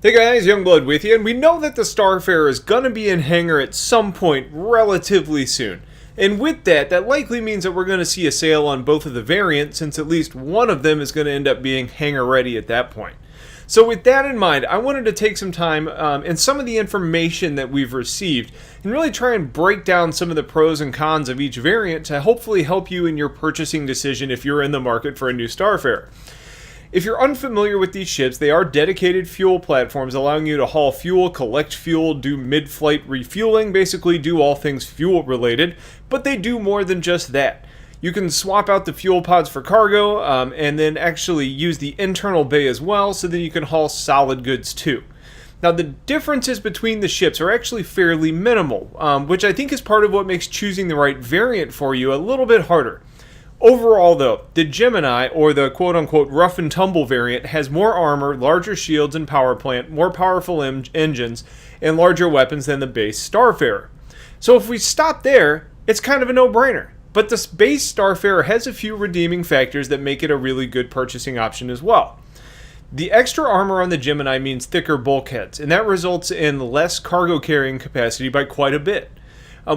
Hey guys, Youngblood with you, and we know that the Starfarer is gonna be in hangar at some point relatively soon. And with that, that likely means that we're gonna see a sale on both of the variants, since at least one of them is gonna end up being hangar ready at that point. So with that in mind, I wanted to take some time and some of the information that we've received and really try and break down some of the pros and cons of each variant to hopefully help you in your purchasing decision if you're in the market for a new Starfarer. If you're unfamiliar with these ships, they are dedicated fuel platforms allowing you to haul fuel, collect fuel, do mid-flight refueling, basically do all things fuel related, but they do more than just that. You can swap out the fuel pods for cargo and then actually use the internal bay as well, so that you can haul solid goods too. Now the differences between the ships are actually fairly minimal, which I think is part of what makes choosing the right variant for you a little bit harder. Overall though, the Gemini, or the quote-unquote rough and tumble variant, has more armor, larger shields and power plant, more powerful engines, and larger weapons than the base Starfarer. So if we stop there, it's kind of a no-brainer. But the base Starfarer has a few redeeming factors that make it a really good purchasing option as well. The extra armor on the Gemini means thicker bulkheads, and that results in less cargo carrying capacity by quite a bit.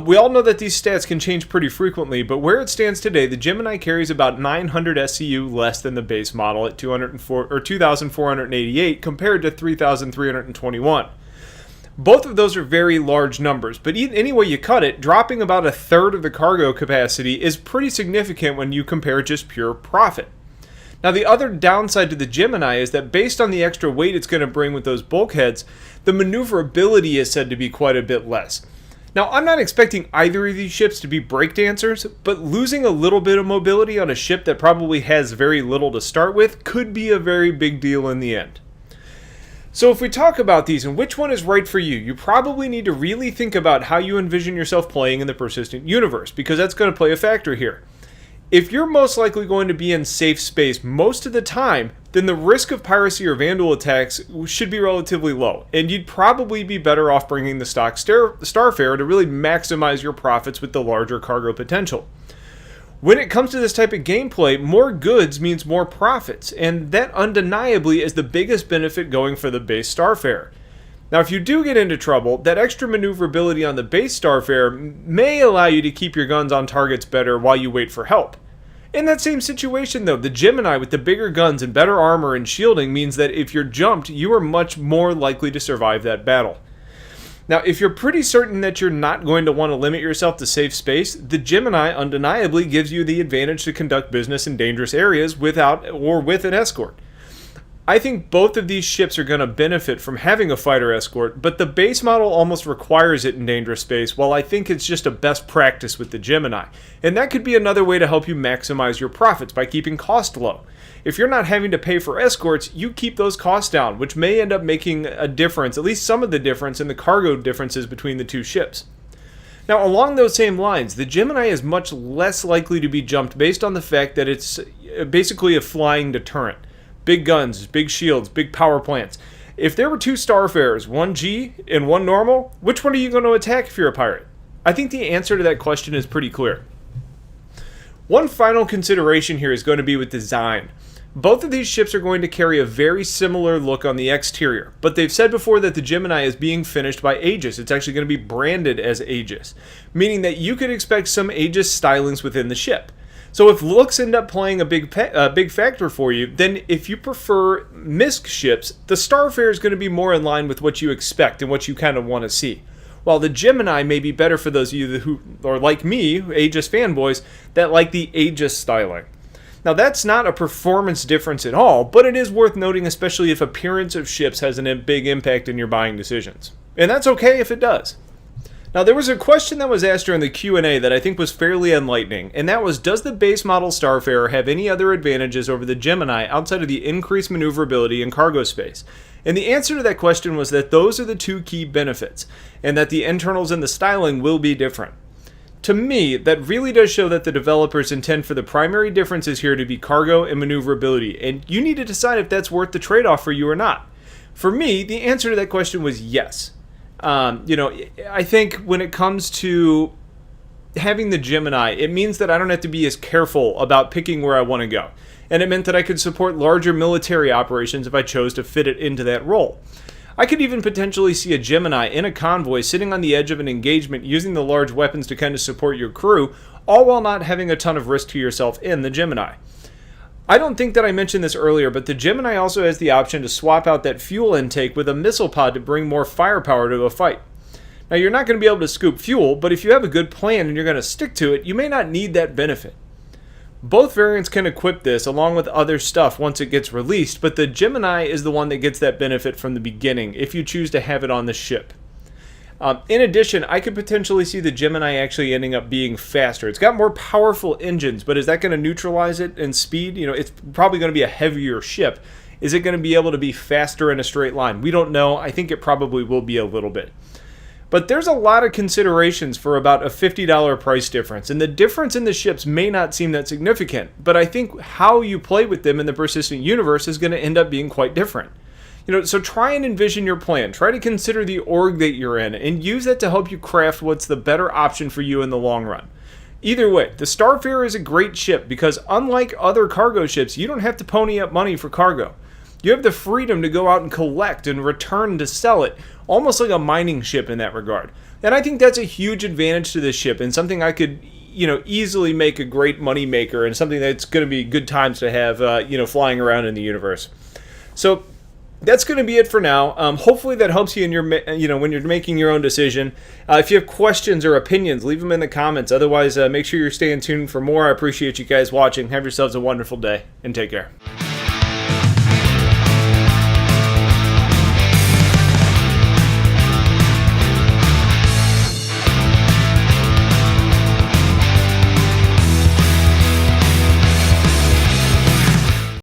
We all know that these stats can change pretty frequently, but where it stands today, the Gemini carries about 900 SCU less than the base model at 2,488 compared to 3,321. Both of those are very large numbers, but any way you cut it, dropping about a third of the cargo capacity is pretty significant when you compare just pure profit. Now the other downside to the Gemini is that based on the extra weight it's going to bring with those bulkheads, the maneuverability is said to be quite a bit less. Now, I'm not expecting either of these ships to be breakdancers, but losing a little bit of mobility on a ship that probably has very little to start with could be a very big deal in the end. So if we talk about these and which one is right for you, you probably need to really think about how you envision yourself playing in the persistent universe, because that's going to play a factor here. If you're most likely going to be in safe space most of the time, then the risk of piracy or vandal attacks should be relatively low, and you'd probably be better off bringing the stock Starfarer to really maximize your profits with the larger cargo potential. When it comes to this type of gameplay, more goods means more profits, and that undeniably is the biggest benefit going for the base Starfarer. Now, if you do get into trouble, that extra maneuverability on the base Starfarer may allow you to keep your guns on targets better while you wait for help. In that same situation though, the Gemini with the bigger guns and better armor and shielding means that if you're jumped, you are much more likely to survive that battle. Now, if you're pretty certain that you're not going to want to limit yourself to safe space, the Gemini undeniably gives you the advantage to conduct business in dangerous areas without or with an escort. I think both of these ships are going to benefit from having a fighter escort, but the base model almost requires it in dangerous space, while I think it's just a best practice with the Gemini. And that could be another way to help you maximize your profits by keeping cost low. If you're not having to pay for escorts, you keep those costs down, which may end up making a difference, at least some of the difference in the cargo differences between the two ships. Now, along those same lines, the Gemini is much less likely to be jumped based on the fact that it's basically a flying deterrent. Big guns, big shields, big power plants. If there were two Starfarers, one G and one normal, which one are you going to attack if you're a pirate? I think the answer to that question is pretty clear. One final consideration here is going to be with design. Both of these ships are going to carry a very similar look on the exterior, but they've said before that the Gemini is being finished by Aegis. It's actually going to be branded as Aegis, meaning that you could expect some Aegis stylings within the ship. So if looks end up playing a big factor for you, then if you prefer MISC ships, the Starfarer is going to be more in line with what you expect and what you kind of want to see. While the Gemini may be better for those of you who are like me, Aegis fanboys, that like the Aegis styling. Now that's not a performance difference at all, but it is worth noting, especially if appearance of ships has a big impact in your buying decisions. And that's okay if it does. Now, there was a question that was asked during the Q&A that I think was fairly enlightening, and that was, does the base model Starfarer have any other advantages over the Gemini outside of the increased maneuverability and cargo space? And the answer to that question was that those are the two key benefits, and that the internals and the styling will be different. To me, that really does show that the developers intend for the primary differences here to be cargo and maneuverability, and you need to decide if that's worth the trade-off for you or not. For me, the answer to that question was yes. I think when it comes to having the Gemini, it means that I don't have to be as careful about picking where I want to go. And it meant that I could support larger military operations if I chose to fit it into that role. I could even potentially see a Gemini in a convoy sitting on the edge of an engagement using the large weapons to kind of support your crew, all while not having a ton of risk to yourself in the Gemini. I don't think that I mentioned this earlier, but the Gemini also has the option to swap out that fuel intake with a missile pod to bring more firepower to a fight. Now, you're not going to be able to scoop fuel, but if you have a good plan and you're going to stick to it, you may not need that benefit. Both variants can equip this along with other stuff once it gets released, but the Gemini is the one that gets that benefit from the beginning if you choose to have it on the ship. In addition, I could potentially see the Gemini actually ending up being faster. It's got more powerful engines, but is that going to neutralize it in speed? It's probably going to be a heavier ship. Is it going to be able to be faster in a straight line? We don't know. I think it probably will be a little bit. But there's a lot of considerations for about a $50 price difference, and the difference in the ships may not seem that significant, but I think how you play with them in the persistent universe is going to end up being quite different. So try and envision your plan. Try to consider the org that you're in and use that to help you craft what's the better option for you in the long run. Either way, the Starfarer is a great ship because unlike other cargo ships, you don't have to pony up money for cargo. You have the freedom to go out and collect and return to sell it, almost like a mining ship in that regard. And I think that's a huge advantage to this ship and something I could, easily make a great money maker and something that's going to be good times to have, flying around in the universe. So that's going to be it for now. Hopefully that helps you in your, when you're making your own decision. If you have questions or opinions, leave them in the comments. Otherwise, make sure you're staying tuned for more. I appreciate you guys watching. Have yourselves a wonderful day and take care.